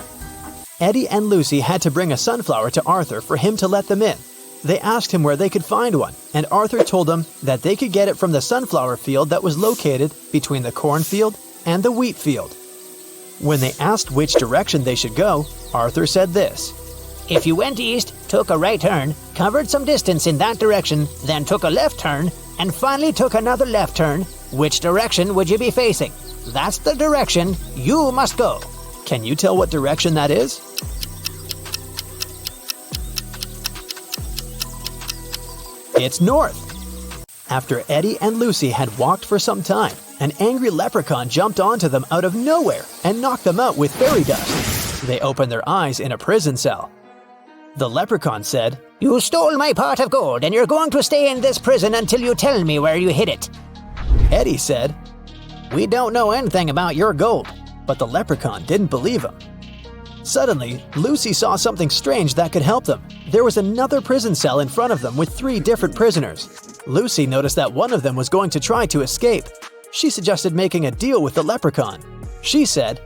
Eddie and Lucy had to bring a sunflower to Arthur for him to let them in. They asked him where they could find one, and Arthur told them that they could get it from the sunflower field that was located between the cornfield and the wheat field. When they asked which direction they should go, Arthur said this. If you went east, took a right turn, covered some distance in that direction, then took a left turn, and finally took another left turn, which direction would you be facing? That's the direction you must go. Can you tell what direction that is? It's north. After Eddie and Lucy had walked for some time, an angry leprechaun jumped onto them out of nowhere and knocked them out with fairy dust. They opened their eyes in a prison cell. The leprechaun said, You stole my pot of gold and you're going to stay in this prison until you tell me where you hid it. Eddie said, We don't know anything about your gold. but the leprechaun didn't believe him. Suddenly, Lucy saw something strange that could help them. There was another prison cell in front of them with 3 different prisoners. Lucy noticed that one of them was going to try to escape. She suggested making a deal with the leprechaun. She said,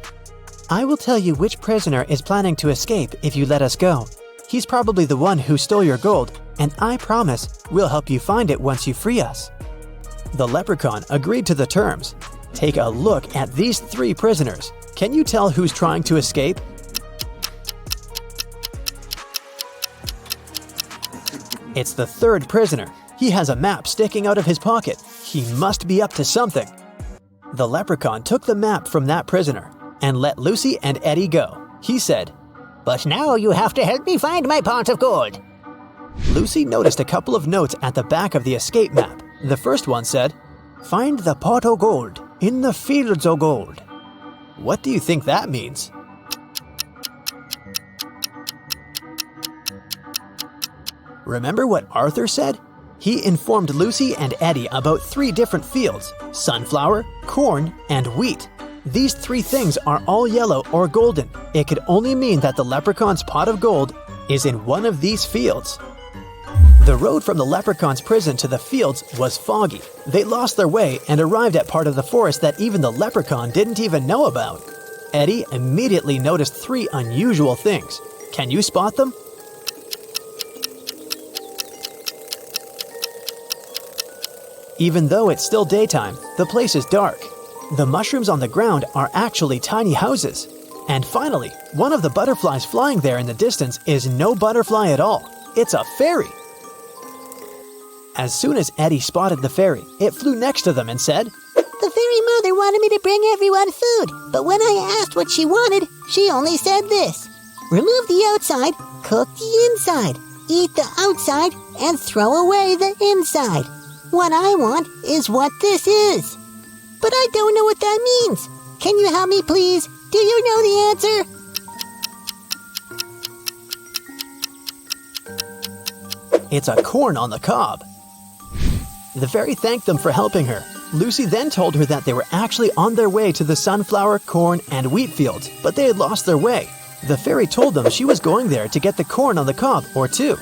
I will tell you which prisoner is planning to escape if you let us go. He's probably the one who stole your gold, and I promise we'll help you find it once you free us. The leprechaun agreed to the terms. Take a look at these 3 prisoners. Can you tell who's trying to escape? It's the third prisoner. He has a map sticking out of his pocket. He must be up to something. The leprechaun took the map from that prisoner and let Lucy and Eddie go. He said, But now you have to help me find my pot of gold. Lucy noticed a couple of notes at the back of the escape map. The first one said, Find the pot of gold in the fields of gold. What do you think that means? Remember what Arthur said? He informed Lucy and Eddie about 3 different fields: sunflower, corn, and wheat. These 3 things are all yellow or golden. It could only mean that the leprechaun's pot of gold is in one of these fields. The road from the leprechaun's prison to the fields was foggy. They lost their way and arrived at part of the forest that even the leprechaun didn't even know about. Eddie immediately noticed 3 unusual things. Can you spot them? Even though it's still daytime, the place is dark. The mushrooms on the ground are actually tiny houses. And finally, one of the butterflies flying there in the distance is no butterfly at all. It's a fairy. As soon as Eddie spotted the fairy, it flew next to them and said, The fairy mother wanted me to bring everyone food, but when I asked what she wanted, she only said this: remove the outside, cook the inside, eat the outside, and throw away the inside. What I want is what this is. But I don't know what that means. Can you help me, please? Do you know the answer? It's a corn on the cob. The fairy thanked them for helping her. Lucy then told her that they were actually on their way to the sunflower, corn, and wheat fields, but they had lost their way. The fairy told them she was going there to get the corn on the cob or 2.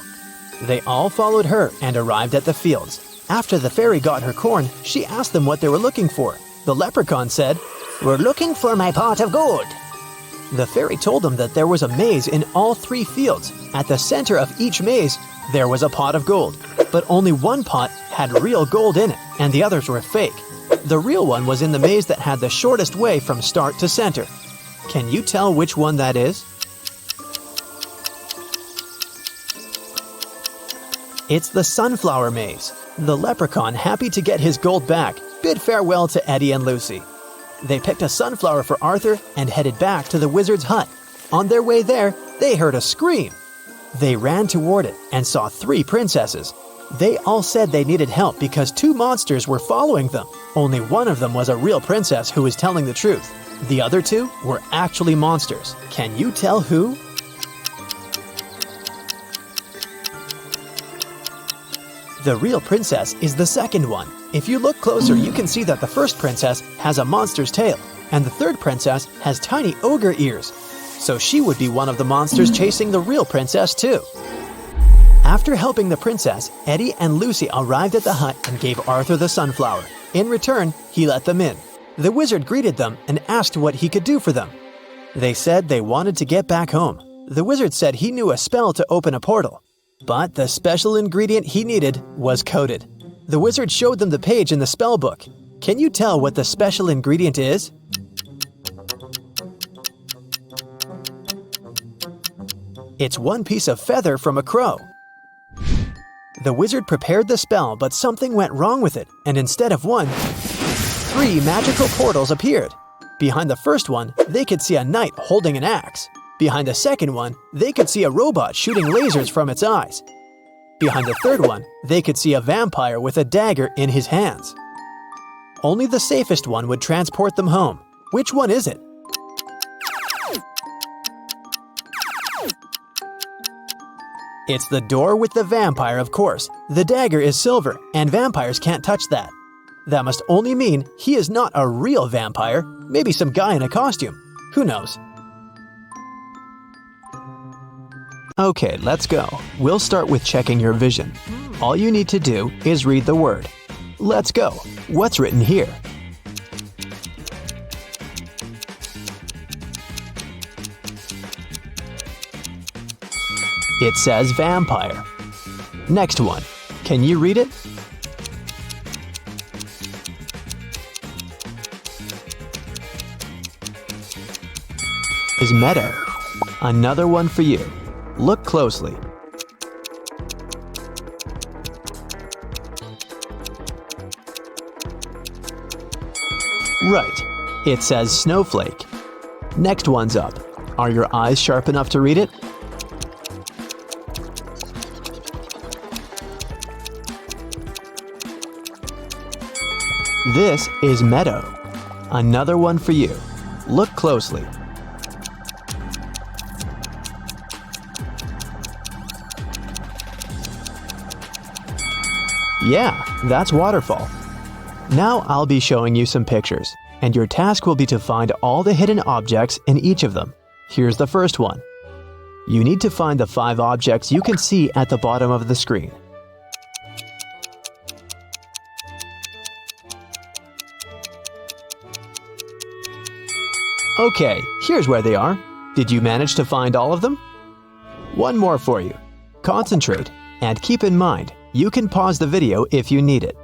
They all followed her and arrived at the fields. After the fairy got her corn, she asked them what they were looking for. The leprechaun said, We're looking for my pot of gold. The fairy told them that there was a maze in all 3 fields. At the center of each maze, there was a pot of gold, but only one pot had real gold in it, and the others were fake. The real one was in the maze that had the shortest way from start to center. Can you tell which one that is? It's the sunflower maze. The leprechaun, happy to get his gold back, bid farewell to Eddie and Lucy. They picked a sunflower for Arthur and headed back to the wizard's hut. On their way there, they heard a scream. They ran toward it and saw 3 princesses. They all said they needed help because 2 monsters were following them. Only one of them was a real princess who was telling the truth. The other 2 were actually monsters. Can you tell who? The real princess is the second one. If you look closer, you can see that the first princess has a monster's tail, and the third princess has tiny ogre ears. So she would be one of the monsters chasing the real princess too. After helping the princess, Eddie and Lucy arrived at the hut and gave Arthur the sunflower. In return, he let them in. The wizard greeted them and asked what he could do for them. They said they wanted to get back home. The wizard said he knew a spell to open a portal. But the special ingredient he needed was coded. The wizard showed them the page in the spell book. Can you tell what the special ingredient is? It's one piece of feather from a crow. The wizard prepared the spell, but something went wrong with it, and instead of 1, 3 magical portals appeared. Behind the first one, they could see a knight holding an axe. Behind the second one, they could see a robot shooting lasers from its eyes. Behind the third one, they could see a vampire with a dagger in his hands. Only the safest one would transport them home. Which one is it? It's the door with the vampire, of course. The dagger is silver, and vampires can't touch that. That must only mean he is not a real vampire, maybe some guy in a costume. Who knows? Okay, let's go. We'll start with checking your vision. All you need to do is read the word. Let's go. What's written here? It says vampire. Next one. Can you read it? is meadow. Another one for you. Look closely. Right, it says snowflake. Next one's up. Are your eyes sharp enough to read it? This is meadow. Another one for you. Look closely. Yeah, that's waterfall. Now I'll be showing you some pictures, and your task will be to find all the hidden objects in each of them. Here's the first one. You need to find the 5 objects you can see at the bottom of the screen. Okay, here's where they are. Did you manage to find all of them? One more for you. Concentrate, and keep in mind, you can pause the video if you need it.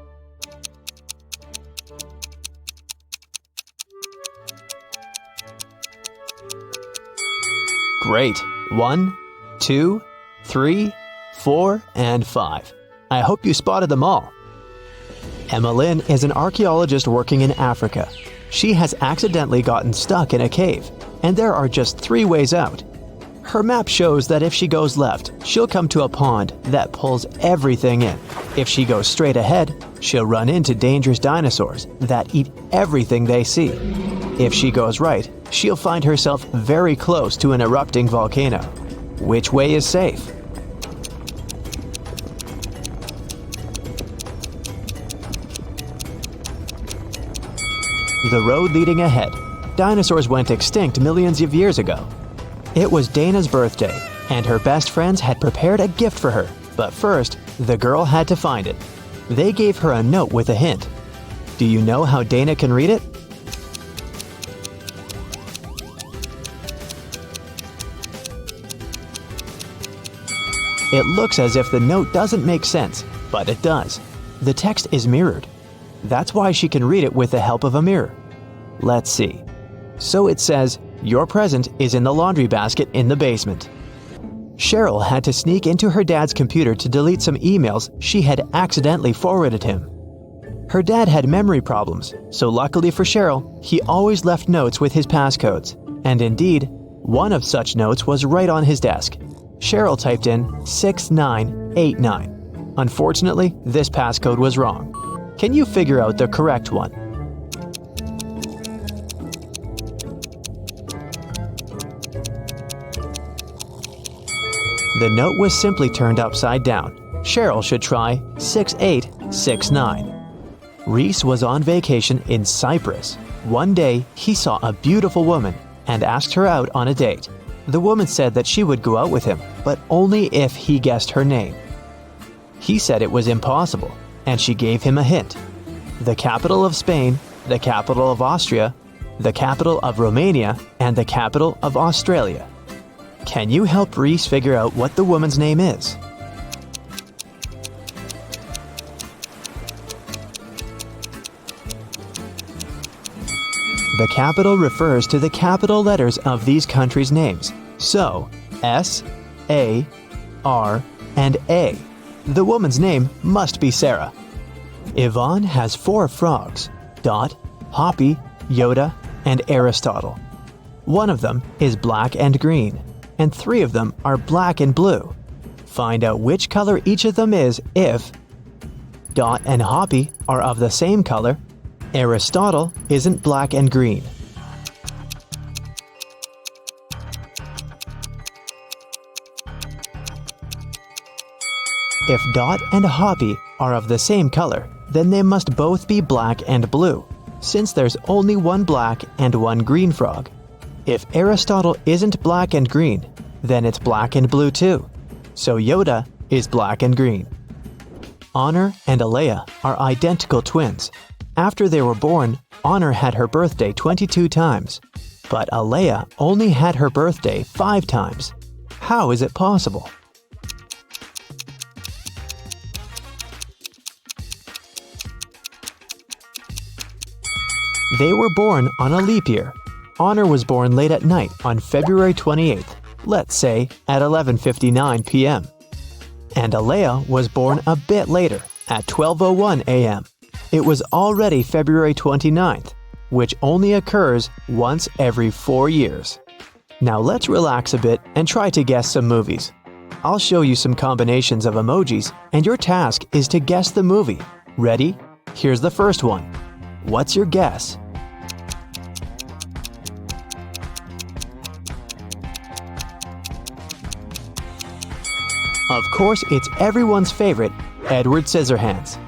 Great. 1, 2, 3, 4, and 5. I hope you spotted them all. Emma Lynn is an archaeologist working in Africa. She has accidentally gotten stuck in a cave, and there are just 3 ways out. Her map shows that if she goes left, she'll come to a pond that pulls everything in. If she goes straight ahead, she'll run into dangerous dinosaurs that eat everything they see. If she goes right, she'll find herself very close to an erupting volcano. Which way is safe? The road leading ahead. Dinosaurs went extinct millions of years ago. It was Dana's birthday, and her best friends had prepared a gift for her. But first, the girl had to find it. They gave her a note with a hint. Do you know how Dana can read it? It looks as if the note doesn't make sense, but it does. The text is mirrored. That's why she can read it with the help of a mirror. Let's see. So it says, "Your present is in the laundry basket in the basement." Cheryl had to sneak into her dad's computer to delete some emails she had accidentally forwarded him. Her dad had memory problems, so luckily for Cheryl, he always left notes with his passcodes. And indeed, one of such notes was right on his desk. Cheryl typed in 6989. Unfortunately, this passcode was wrong. Can you figure out the correct one? The note was simply turned upside down. Cheryl should try 6869. Reese was on vacation in Cyprus. One day, he saw a beautiful woman and asked her out on a date. The woman said that she would go out with him, but only if he guessed her name. He said it was impossible, and she gave him a hint. The capital of Spain, the capital of Austria, the capital of Romania, and the capital of Australia. Can you help Reese figure out what the woman's name is? The capital refers to the capital letters of these countries' names. So, S, A, R, and A. The woman's name must be Sarah. Yvonne has 4 frogs: Dot, Hoppy, Yoda, and Aristotle. One of them is black and green, and 3 of them are black and blue. Find out which color each of them is if Dot and Hoppy are of the same color, Aristotle isn't black and green. If Dot and Hoppy are of the same color, then they must both be black and blue, since there's only one black and one green frog. If Aristotle isn't black and green, then it's black and blue too. So Yoda is black and green. Honor and Alea are identical twins. After they were born, Honor had her birthday 22 times, but Alea only had her birthday 5 times. How is it possible? They were born on a leap year. Honor was born late at night on February 28th, let's say at 11:59 p.m. And Alea was born a bit later, at 12:01 a.m. It was already February 29th, which only occurs once every 4 years. Now let's relax a bit and try to guess some movies. I'll show you some combinations of emojis, and your task is to guess the movie. Ready? Here's the first one. What's your guess? Of course, it's everyone's favorite, Edward Scissorhands.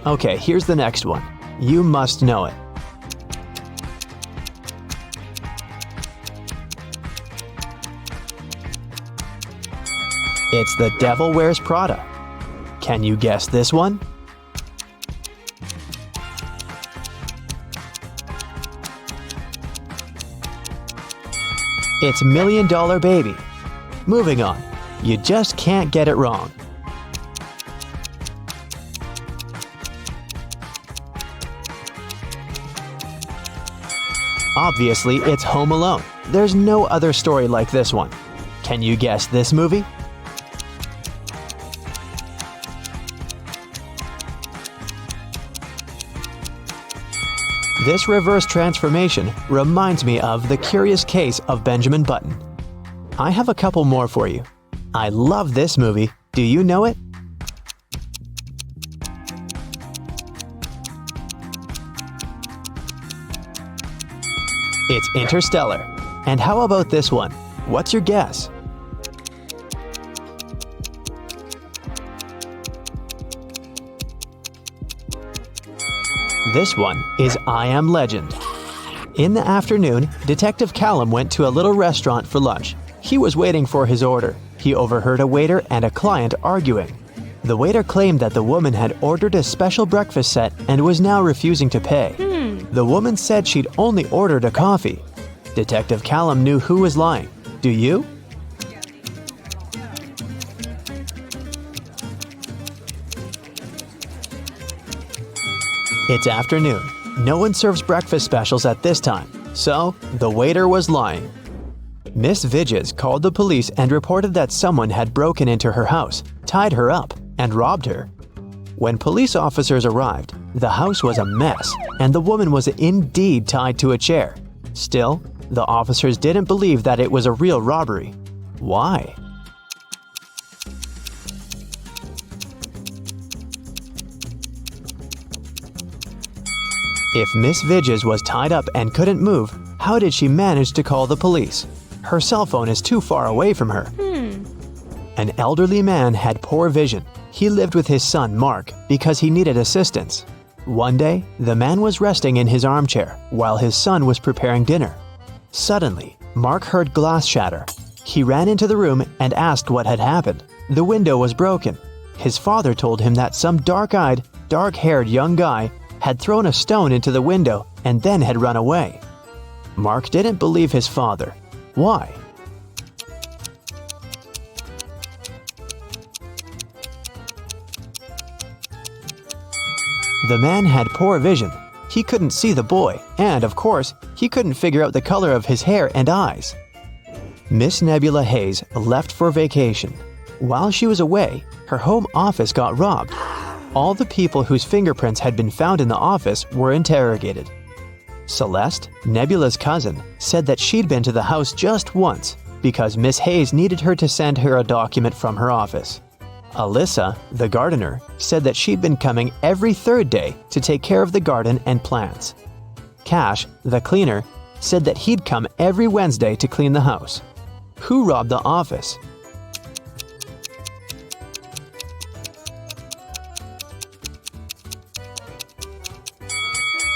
Okay, here's the next one. You must know it. It's The Devil Wears Prada. Can you guess this one? It's $1 Million Baby. Moving on. You just can't get it wrong. Obviously, it's Home Alone. There's no other story like this one. Can you guess this movie? This reverse transformation reminds me of The Curious Case of Benjamin Button. I have a couple more for you. I love this movie. Do you know it? It's Interstellar. And how about this one? What's your guess? This one is I Am Legend. In the afternoon, Detective Callum went to a little restaurant for lunch. He was waiting for his order. He overheard a waiter and a client arguing. The waiter claimed that the woman had ordered a special breakfast set and was now refusing to pay. The woman said she'd only ordered a coffee. Detective Callum knew who was lying. Do you? It's afternoon. No one serves breakfast specials at this time, so the waiter was lying. Miss Vidges called the police and reported that someone had broken into her house, tied her up, and robbed her. When police officers arrived, the house was a mess, and the woman was indeed tied to a chair. Still, the officers didn't believe that it was a real robbery. Why? If Miss Vidges was tied up and couldn't move, how did she manage to call the police? Her cell phone is too far away from her. An elderly man had poor vision. He lived with his son, Mark, because he needed assistance. One day, the man was resting in his armchair while his son was preparing dinner. Suddenly, Mark heard glass shatter. He ran into the room and asked what had happened. The window was broken. His father told him that some dark-eyed, dark-haired young guy had thrown a stone into the window and then had run away. Mark didn't believe his father. Why? The man had poor vision. He couldn't see the boy, and of course, he couldn't figure out the color of his hair and eyes. Miss Nebula Hayes left for vacation. While she was away, her home office got robbed. All the people whose fingerprints had been found in the office were interrogated. Celeste, Nebula's cousin, said that she'd been to the house just once because Miss Hayes needed her to send her a document from her office. Alyssa, the gardener, said that she'd been coming every third day to take care of the garden and plants. Cash, the cleaner, said that he'd come every Wednesday to clean the house. Who robbed the office?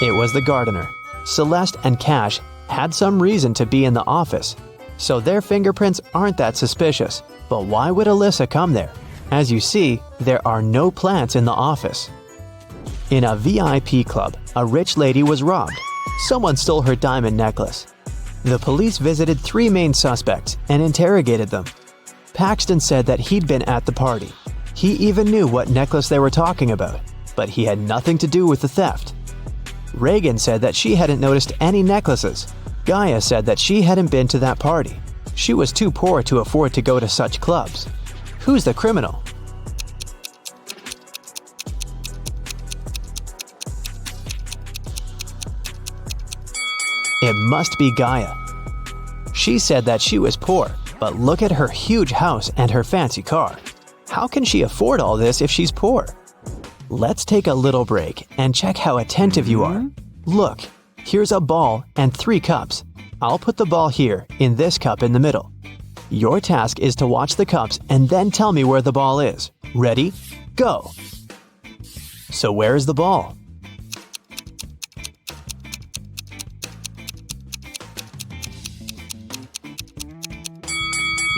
It was the gardener. Celeste and Cash had some reason to be in the office, so their fingerprints aren't that suspicious. But why would Alyssa come there? As you see, there are no plants in the office. In a VIP club, a rich lady was robbed. Someone stole her diamond necklace. The police visited 3 main suspects and interrogated them. Paxton said that he'd been at the party. He even knew what necklace they were talking about, but he had nothing to do with the theft. Reagan said that she hadn't noticed any necklaces. Gaia said that she hadn't been to that party. She was too poor to afford to go to such clubs. Who's the criminal? It must be Gaia. She said that she was poor, but look at her huge house and her fancy car. How can she afford all this if she's poor? Let's take a little break and check how attentive you are. Look, here's a ball and 3 cups. I'll put the ball here in this cup in the middle. Your task is to watch the cups and then tell me where the ball is. Ready? Go! So where is the ball?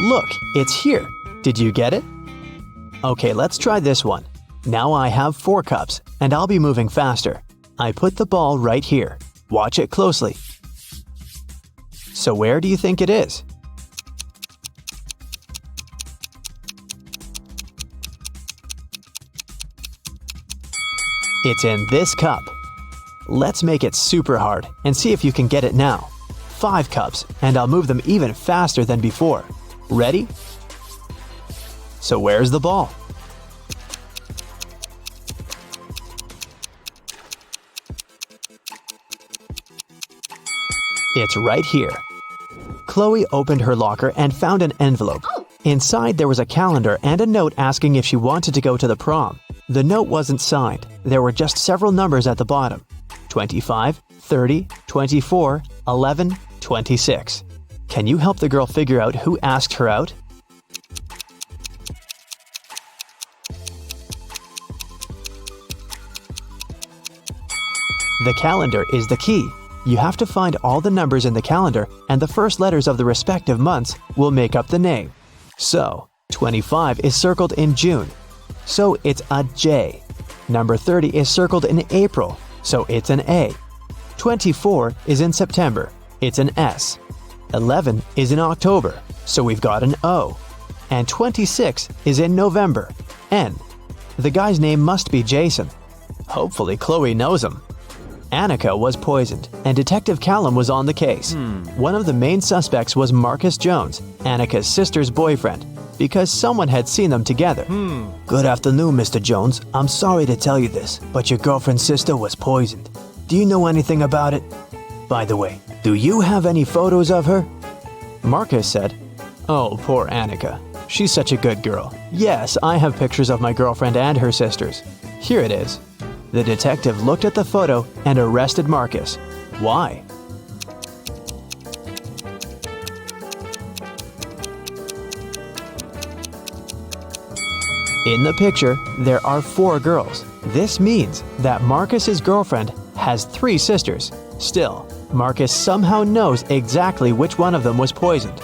Look, it's here. Did you get it? Okay, let's try this one. Now I have 4 cups, and I'll be moving faster. I put the ball right here. Watch it closely. So where do you think it is? It's in this cup. Let's make it super hard and see if you can get it now. 5 cups, and I'll move them even faster than before. Ready? So where's the ball? It's right here. Chloe opened her locker and found an envelope. Inside there was a calendar and a note asking if she wanted to go to the prom. The note wasn't signed. There were just several numbers at the bottom. 25, 30, 24, 11, 26. Can you help the girl figure out who asked her out? The calendar is the key. You have to find all the numbers in the calendar, and the first letters of the respective months will make up the name. So, 25 is circled in June, so it's a J. Number 30 is circled in April, so it's an A. 24 is in September, it's an S. 11 is in October, so we've got an O. And 26 is in November, N. The guy's name must be Jason. Hopefully Chloe knows him. Annika was poisoned, and Detective Callum was on the case. One of the main suspects was Marcus Jones, Annika's sister's boyfriend, because someone had seen them together. Good afternoon, Mr. Jones. I'm sorry to tell you this, but your girlfriend's sister was poisoned. Do you know anything about it? By the way, do you have any photos of her? Marcus said, Oh, poor Annika. She's such a good girl. Yes, I have pictures of my girlfriend and her sisters. Here it is. The detective looked at the photo and arrested Marcus. Why? In the picture, there are 4 girls. This means that Marcus's girlfriend has 3 sisters. Still, Marcus somehow knows exactly which one of them was poisoned.